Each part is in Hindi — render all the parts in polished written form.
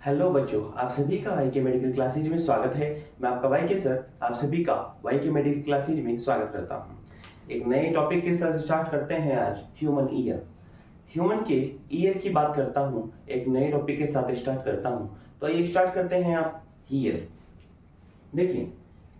हेलो बच्चों, आप सभी का वाई के मेडिकल क्लासेज में स्वागत है। मैं आपका वाई के सर आप सभी का वाई के मेडिकल क्लासेज में स्वागत करता हूं। एक नए टॉपिक के साथ स्टार्ट करते हैं आज ह्यूमन ईयर। ह्यूमन के ईयर की बात करता हूं, एक नए टॉपिक के साथ स्टार्ट करता हूं। तो ये स्टार्ट करते हैं आप ईयर। देखिए,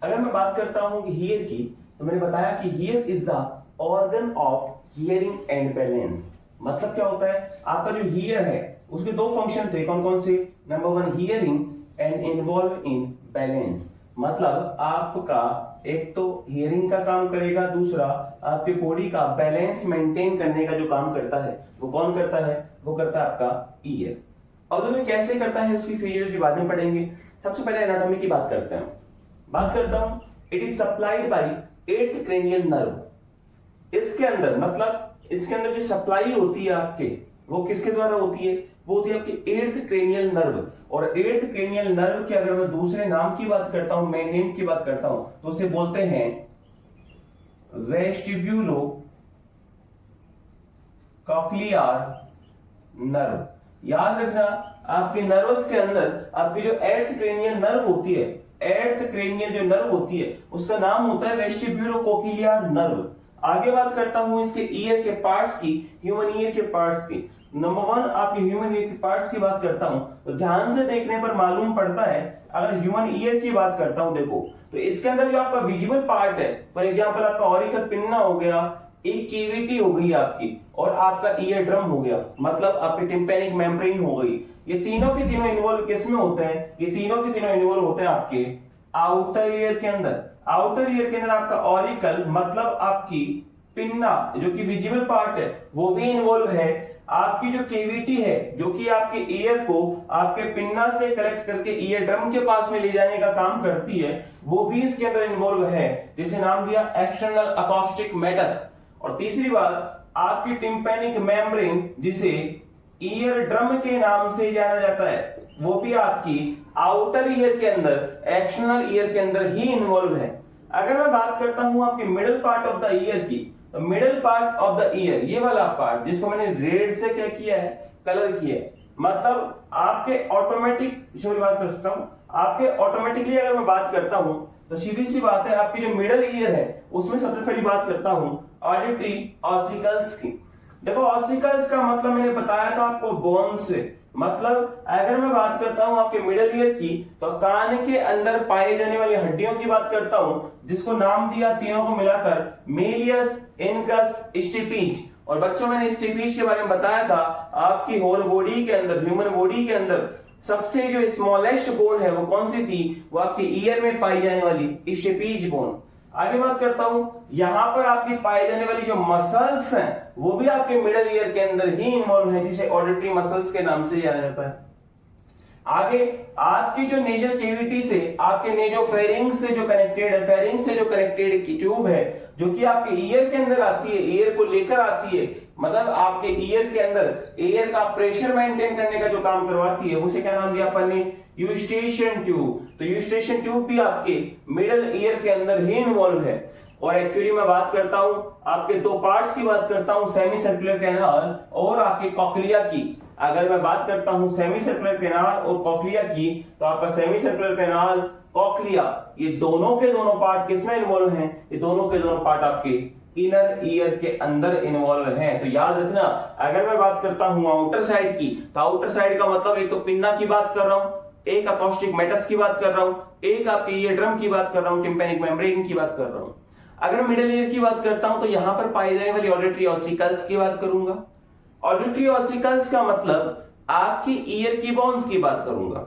अगर मैं बात करता हूं कि ईयर की, तो मैंने बताया कि year is the organ of hearing and balance. मतलब क्या होता है, आपका जो ईयर है उसके दो फंक्शन थे, कौन कौन से? Number one hearing and involve in balance. मतलब आपका एक तो हियरिंग का काम करेगा, दूसरा आपके बॉडी का बैलेंस मेंटेन करने का जो काम करता है वो कौन करता है? वो करता है आपका ईयर। और तो कैसे करता है उसकी फिजियोलॉजी बाद में पढ़ेंगे। सबसे पहले एनाटॉमी की बात करते हैं। बात करता हूं, it is supplied by 8th cranial nerve. इसके अंदर मतलब इसके अंदर जो सप्लाई होती है आपके, वो किसके द्वारा होती है? वो होती है आपकी 8th क्रेनियल नर्व। और 8th क्रेनियल नर्व के अगर मैं दूसरे नाम की बात करता हूं, मेन नेम की बात करता हूं, तो उसे बोलते हैं वेस्टिब्यूलो कॉक्लियर नर्व। याद रखना, आपके नर्वस के अंदर आपकी जो 8th क्रेनियल नर्व होती है, 8th क्रेनियल जो नर्व होती है उसका नाम होता है वेस्टिब्यूलो कॉक्लियर नर्व। आगे बात करता हूं इसके ईयर के पार्ट्स की, ह्यूमन ईयर के पार्ट्स की। नंबर वन आपके ह्यूमन ईयर के पार्ट्स की बात करता हूं, तो ध्यान से देखने पर मालूम पड़ता है, अगर ह्यूमन ईयर की बात करता हूं देखो, तो इसके अंदर जो आपका विजिबल पार्ट है, फॉर एग्जांपल आपका ऑरिकल पिन्ना हो गया, एक कैविटी हो गई आपकी, और आपका ईयर ड्रम हो गया, मतलब आपकी टिम्पैनिक मेम्ब्रेन हो गई। ये तीनों के तीनों इन्वॉल्व किसमें होते हैं? ये तीनों के तीनों इन्वॉल्व होते हैं आपके आउटर ईयर के अंदर। आउटर ईयर के अंदर आपका ऑरिकल मतलब आपकी पिन्ना जो कि विजिबल पार्ट है वो भी इन्वॉल्व है। आपकी जो केविटी है जो कि आपके ईयर को आपके पिन्ना से कलेक्ट करके ईयर ड्रम के पास में ले जाने का काम करती है, वो भी इसके अंदर इन्वॉल्व है, जिसे नाम दिया एक्सटर्नल अकॉस्टिक मैटस। और तीसरी बात आपकी टिम्पैनिक मेम्ब्रेन, जिसे ईयर ड्रम के नाम से जाना जाता है, वो भी आपकी आउटर ईयर के अंदर, एक्सटर्नल ईयर के अंदर ही इन्वॉल्व है। अगर मैं बात करता हूं आपके middle part of the year की, तो middle part of the year, ये वाला पार्ट जिसको मैंने रेड से क्या किया है? कलर किया है। मतलब आपके ऑटोमेटिक, बात कर सकता हूं आपके ऑटोमेटिकली, अगर मैं बात करता हूं तो सीधी सी बात है, आपकी जो मिडिल ईयर है उसमें सबसे पहली बात करता हूं ऑडिटरी ऑसिकल्स की। देखो, ऑसिकल्स का मतलब मैंने बताया था आपको बोन से। मतलब अगर मैं बात करता हूं आपके मिडिल ईयर की, तो कान के अंदर पाए जाने वाली हड्डियों की बात करता हूं, जिसको नाम दिया तीनों को मिलाकर मेलियस, इनकस, स्टिपिज। और बच्चों, मैंने स्टिपिज के बारे में बताया था, आपकी होल बॉडी के अंदर, ह्यूमन बॉडी के अंदर सबसे जो स्मॉलेस्ट बोन है वो कौन सी थी? वो आपके ईयर में पाई जाने वाली स्टिपिज बोन। आगे बात करता हूं, यहां पर आपकी पाई जाने वाली जो मसल्स हैं वो भी आपके मिडिल ईयर के अंदर ही इन्वॉल्व है, जिसे ऑडिटरी मसल्स के नाम से जाना जाता है। आगे आपकी जो नेजल कैविटी से आपके नेजोफेरिंग्स से जो कनेक्टेड है, फेरिंग्स से जो कनेक्टेड की ट्यूब है, जो कि आपके ईयर के अंदर आती है, ईयर को लेकर आती है, मतलब आपके ईयर के अंदर ईयर का प्रेशर मेंटेन करने का जो काम करवाती है, उसे क्या नाम दिया अपन ने? Eustachian tube. तो यूस्टेशियन ट्यूब भी आपके मिडिल ईयर के अंदर ही इन्वॉल्व है। और एक्चुअली मैं बात करता हूं आपके दो पार्ट्स की बात करता हूं, सेमी सर्कुलर कैनाल और आपके कॉक्लिया की। अगर मैं बात करता हूं सेमी सर्कुलर कैनाल और कॉक्लिया की, तो आपका सेमी सर्कुलर कैनाल, कॉक्लिया, ये दोनों के दोनों पार्ट किसमें इन्वॉल्व हैं? ये दोनों के दोनों पार्ट आपके इनर ईयर के अंदर इन्वॉल्व हैं। तो याद रखना, अगर मैं बात करता हूं आउटर साइड की, तो आउटर साइड का मतलब एक तो पिन्ना की बात कर रहा हूं, एक अकॉस्टिक मैटस की बात कर रहा हूं, एक आपके ईयर ड्रम की बात कर रहा हूं, टिम्पैनिक मेम्ब्रेन की बात कर रहा हूं। अगर मिडिल ईयर की बात करता हूं, तो यहां पर पाई जाने वाली ऑडिटरी ऑसिकल्स की बात करूंगा। ऑडिटरी ऑसिकल्स का मतलब आपकी ईयर की बोन्स की बात करूंगा।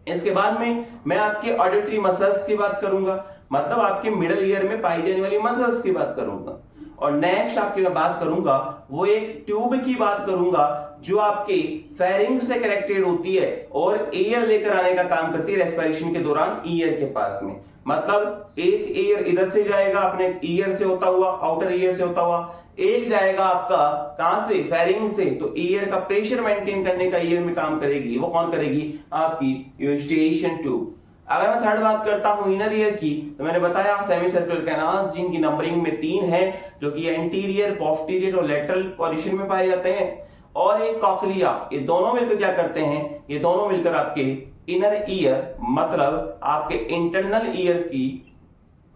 इसके बाद में मैं आपके ऑडिटरी मसल्स की बात करूंगा, मतलब आपके मिडिल ईयर में पाई जाने वाली मसल्स की बात करूंगा। और नेक्स्ट आपकी मैं बात करूंगा वो एक ट्यूब की बात करूंगा, जो आपके फेरिंग से कनेक्टेड होती है और एयर लेकर आने का काम करती है रेस्पिरेशन के दौरान ईयर के पास में। मतलब एक एयर इधर से जाएगा अपने ईयर से होता हुआ, आउटर ईयर से होता हुआ, एक जाएगा आपका कहां से? फेरिंग से। तो ईयर का प्रेशर मेंटेन करने का ईयर में काम करेगी, वो कौन करेगी? आपकी यूस्टेशियन ट्यूब। अगर मैं थर्ड बात करता हूं इनर ईयर की, तो मैंने बताया सेमी सर्कुलर कैनाल्स, जिनकी नंबरिंग में 3 है, जो कि एंटीरियर, पोस्टीरियर और लेटरल पोजीशन में पाए जाते हैं। और एक कॉकलिया, ये दोनों मिलकर क्या करते हैं, ये दोनों मिलकर आपके इनर ईयर मतलब आपके इंटरनल ईयर की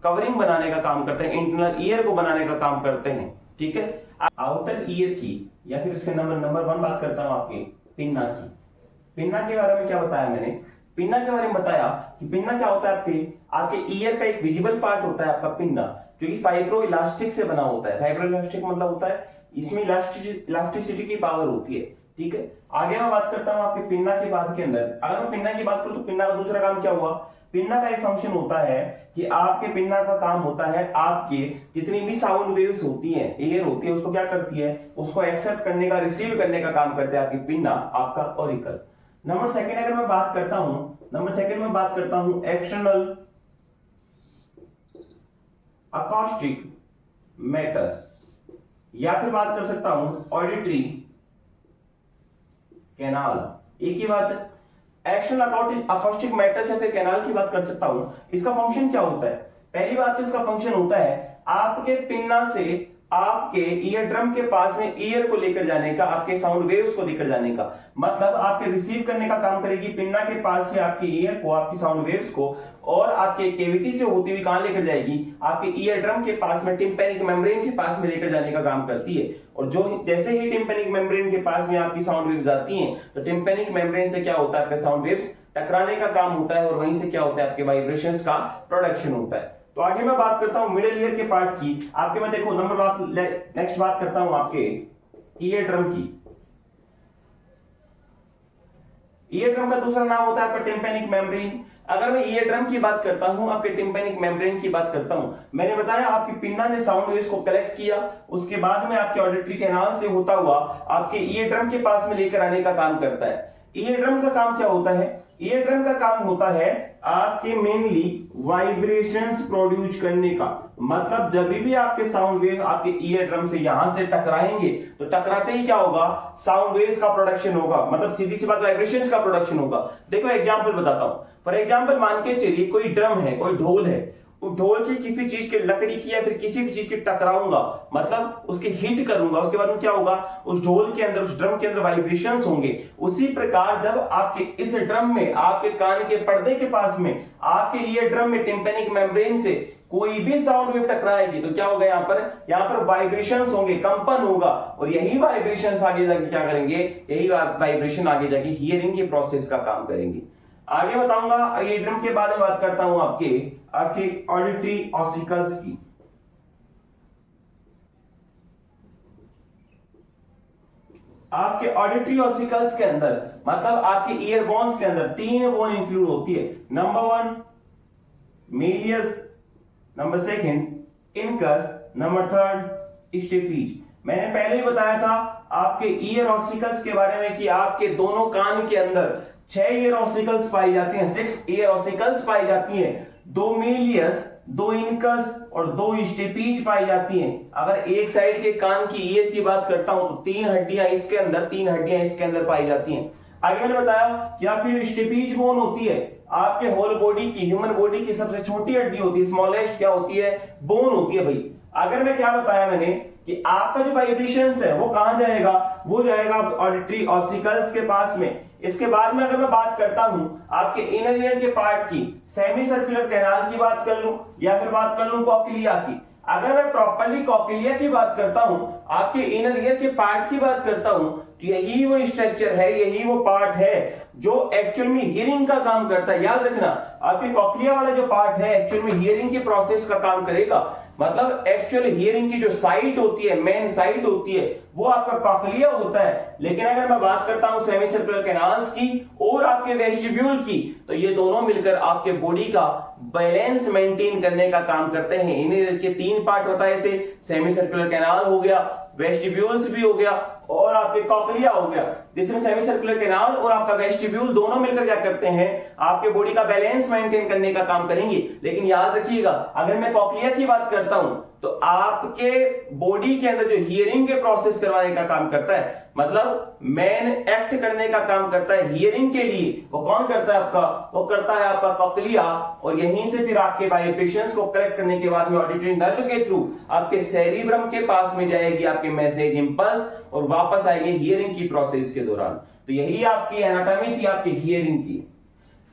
कवरिंग बनाने का काम करते हैं, इंटरनल ईयर को बनाने का काम करते हैं। ठीक है, आउटर ईयर की या फिर इसके नंबर 1 बात करता हूं आपके पिन्ना की। पिन्ना के बारे में क्या बताया मैंने, पिन्ना के बारे में बताया कि पिन्ना क्या होता है, आपके ईयर का एक विजिबल पार्ट होता है आपका पिन्ना, जो कि फाइब्रो इलास्टिक से बना होता है। फाइब्रो इलास्टिक मतलब होता है इसमें इलास्टिसिटी की पावर होती है। ठीक है, आगे मैं बात करता हूं आपके पिन्ना के बाद के अंदर। अगर मैं पिन्ना की बात करूं तो पिन्ना का दूसरा काम क्या हुआ, पिन्ना का एक फंक्शन होता है कि आपके पिन्ना का काम होता है आपके जितनी भी साउंड वेव्स होती हैं, एयर होती है, उसको क्या करती है, उसको एक्सेप्ट करने का, रिसीव करने का काम करते हैं आपकी पिन्ना, आपका ऑरिकल। नंबर सेकंड अगर मैं बात करता हूं, नंबर सेकंड में बात करता हूं एक्सटर्नल अकॉस्टिक मैटर्स, या फिर बात कर सकता हूं ऑडिटरी कैनाल। एक ही बात है, एक्सटर्नल अकॉस्टिक मैटर्स या फिर कैनाल की बात कर सकता हूं। इसका फंक्शन क्या होता है, पहली बात तो इसका फंक्शन होता है आपके पिन्ना से आपके ईयर ड्रम के पास में ईयर को लेकर जाने का, आपके साउंड वेव्स को लेकर जाने का, मतलब आपके रिसीव करने का काम करेगी पिन्ना के पास से आपके ईयर को, आपकी साउंड वेव्स को, और आपके कैविटी से होती हुई कहां लेकर जाएगी, आपके ईयर ड्रम के पास में टिम्पैनिक मेम्ब्रेन के पास में लेकर जाने का काम करती है। और जो जैसे ही टिम्पैनिक मेम्ब्रेन के पास में आपकी साउंड वेव्स आती हैं, तो टिम्पैनिक मेम्ब्रेन से क्या होता है, आपके साउंड वेव्स टकराने का काम होता है, और वहीं से क्या होता है, आपके वाइब्रेशंस का प्रोडक्शन होता है। तो आगे मैं बात करता हूं मिडिल ईयर के पार्ट की। आपके मैं देखो नेक्स्ट बात करता हूं आपके ईयर ड्रम की। ईयर ड्रम का दूसरा नाम होता है आपका टिम्पैनिक मेम्ब्रेन। अगर मैं ईयर ड्रम की बात करता हूं, आपके टिम्पैनिक मेम्ब्रेन की बात करता हूं, मैंने बताया आपकी पिन्ना ने साउंड वेव्स को कलेक्ट किया, उसके बाद में आपके ऑडिटरी कैनाल से होता हुआ आपके ईयर ड्रम के पास में लेकर आने का काम करता है। ईयर ड्रम का काम क्या होता है, ईयर ड्रम का काम होता है आपके मेनली वाइब्रेशंस प्रोड्यूस करने का, मतलब जब भी आपके साउंड वेव आपके ईयर ड्रम से यहां से टकराएंगे तो टकराते ही क्या होगा, साउंड वेव्स का प्रोडक्शन होगा, मतलब सीधी सी बात वाइब्रेशंस का प्रोडक्शन होगा। देखो एग्जांपल बताता हूं, फॉर एग्जांपल मान के चलिए कोई ड्रम है, कोई ढोल है, उस ढोल की किसी चीज के लकड़ी की या फिर किसी भी चीज की टकराऊंगा, मतलब उसके हिट करूंगा, उसके बाद में क्या होगा, उस ढोल के अंदर, उस ड्रम के अंदर वाइब्रेशंस होंगे। उसी प्रकार जब आपके इस ड्रम में, आपके कान के पर्दे के पास में, आपके ईयर ड्रम में टिम्पैनिक मेम्ब्रेन से कोई भी साउंड वेव टकराएगी तो क्या होगा, यहाँ पर वाइब्रेशंस होंगे, कंपन होगा, और यही वाइब्रेशंस आगे जाके क्या करेंगे, यही वाइब्रेशन आगे जाके हियरिंग के प्रोसेस का काम करेंगे। आगे बताऊंगा ईयर ड्रम के बारे में बात करता हूं आपके ऑडिटरी ऑसिकल्स की। आपके ऑडिटरी ऑसिकल्स के अंदर मतलब आपके ईयर बोन्स के अंदर 3 बोन इंक्लूड होती है। Number 1 malleus, number 2 incus, number 3 stapes. मैंने पहले ही बताया था आपके ईयर ऑसिकल्स के बारे में कि आपके दोनों कान के अंदर 6 ईयर ऑसिकल्स पाई जाती हैं, 6 ईयर ऑसिकल्स पाई जाती हैं, 2 मेलियस, 2 इनकस और 2 स्टेपीज पाई जाती हैं। अगर एक साइड के कान की ईयर की बात करता हूं तो 3 हड्डियां इसके अंदर, 3 हड्डियां इसके अंदर पाई जाती हैं। आगे मैंने बताया कि आपकी स्टेपीज बोन होती है, आपके होल बॉडी की, ह्यूमन बॉडी की सबसे छोटी हड्डी होती है, स्मॉलेस्ट क्या होती है, बोन होती है भाई। अगर मैं क्या बताया मैंने कि आपका जो वाइब्रेशंस है वो कहां जाएगा, वो जाएगा ऑडिटरी ऑसिकल्स के पास में। इसके बाद में अगर मैं बात करता हूं आपके इनर ईयर के पार्ट की, सेमी सर्कुलर कैनाल की बात कर लूं या फिर बात कर लूं कॉक्लिया की। अगर मैं प्रॉपर्ली कॉक्लिया की बात करता हूं, आपके इनर ईयर के पार्ट की बात करता हूं, तो यही वो स्ट्रक्चर है, यही वो पार्ट है जो एक्चुअल में हियरिंग का काम करता है। याद रखना, आपके कॉक्लिया वाला जो पार्ट है एक्चुअल में हियरिंग के प्रोसेस का काम करेगा, मतलब एक्चुअल हियरिंग की जो साइट होती है, मेन साइट होती है, वो आपका कॉक्लिया होता है। लेकिन अगर मैं बात करता हूं सेमी सर्कुलर कैनाल्स की और आपके वेस्टिब्यूल की, तो ये दोनों मिलकर आपके बॉडी का बैलेंस मेंटेन करने का काम करते हैं। इन्हें के 3 पार्ट बताए थे, सेमी सर्कुलर कैनाल हो गया, वेस्टिब्यूल्स भी हो गया और आपके कॉक्लिया हो गया, जिसमें सेमी सर्कुलर कैनाल और आपका वेस्टिब्यूल दोनों मिलकर क्या करते हैं, आपके बॉडी का बैलेंस मेंटेन करने का काम करेंगे। लेकिन याद रखिएगा, अगर मैं कॉक्लिया की बात करता हूं तो आपके बॉडी के अंदर जो हियरिंग के प्रोसेस करवाने का काम करता है, मतलब मेन एक्ट करने का काम करता है हियरिंग के लिए, वो कौन करता है आपका, वो करता है आपका कॉक्लिया। और यहीं से फिर आपके वाइब्रेशंस को कलेक्ट करने के बाद में ऑडिटरी नर्व के थ्रू आपके सेरिब्रम के पास में जाएगी आपके मैसेज इंपल्स, और वापस आएगी हियरिंग की प्रोसेस के दौरान। तो यही आपकी एनाटॉमी थी आपकी हियरिंग की।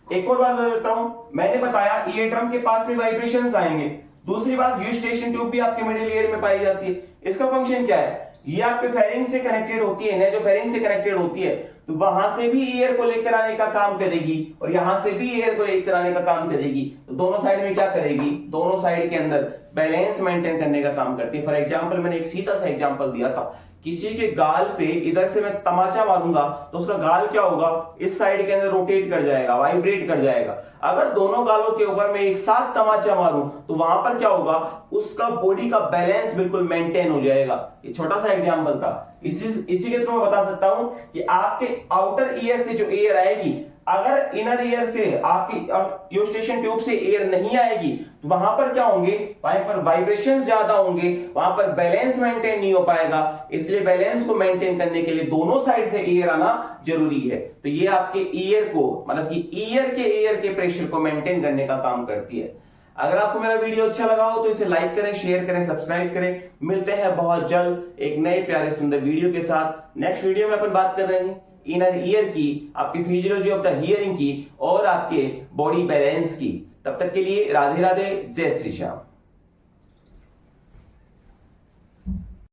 एक और बात बता देता हूं, मैंने बताया ईयर ड्रम के पास में वाइब्रेशंस आएंगे। दूसरी बात, यूस्टेशन ट्यूब भी आपके मिडिल ईयर में पाई जाती है। इसका फंक्शन क्या है, ये आपके फेरिंग से कनेक्टेड होती है, जो फेरिंग से कनेक्टेड होती है, तो वहां से भी एयर को लेकर आने का काम करेगी और यहां से भी एयर को लेकर आने का काम करेगी। तो दोनों साइड में क्या करेगी, दोनों साइड के अंदर बैलेंस मेंटेन करने का काम करती है। फॉर एग्जांपल, मैंने एक सीधा सा एग्जांपल दिया था, किसी के गाल पे इधर से मैं तमाचा मारूंगा तो उसका गाल क्या होगा, इस साइड के अंदर रोटेट कर जाएगा, वाइब्रेट कर जाएगा। अगर दोनों गालों के ऊपर मैं एक साथ तमाचा मारूं तो वहां पर क्या होगा, उसका बॉडी का बैलेंस बिल्कुल मेंटेन हो जाएगा। ये छोटा सा एग्जांपल था। इसी के थ्रू मैं बता सकता हूं कि आपके आउटर ईयर से जो एयर आएगी, अगर इनर ईयर से आपकी यूस्टेशन ट्यूब से एयर नहीं आएगी तो वहां पर क्या होंगे, वहां पर वाइब्रेशंस ज्यादा होंगे, वहां पर बैलेंस मेंटेन नहीं हो पाएगा। इसलिए बैलेंस को मेंटेन करने के लिए दोनों साइड से एयर आना जरूरी है। तो ये आपके ईयर को, मतलब कि ईयर के प्रेशर को मेंटेन करने का काम करती है। अगर आपको मेरा वीडियो अच्छा लगा हो तो इसे लाइक करें, शेयर करें, सब्सक्राइब करें। मिलते हैं बहुत जल्द एक नए प्यारे सुंदर वीडियो के साथ। नेक्स्ट वीडियो में अपन बात कर रहे हैं इनर ईयर की, आपकी फिजियोलॉजी ऑफ द हियरिंग की और आपके बॉडी बैलेंस की। तब तक के लिए राधे राधे, जय श्री श्याम।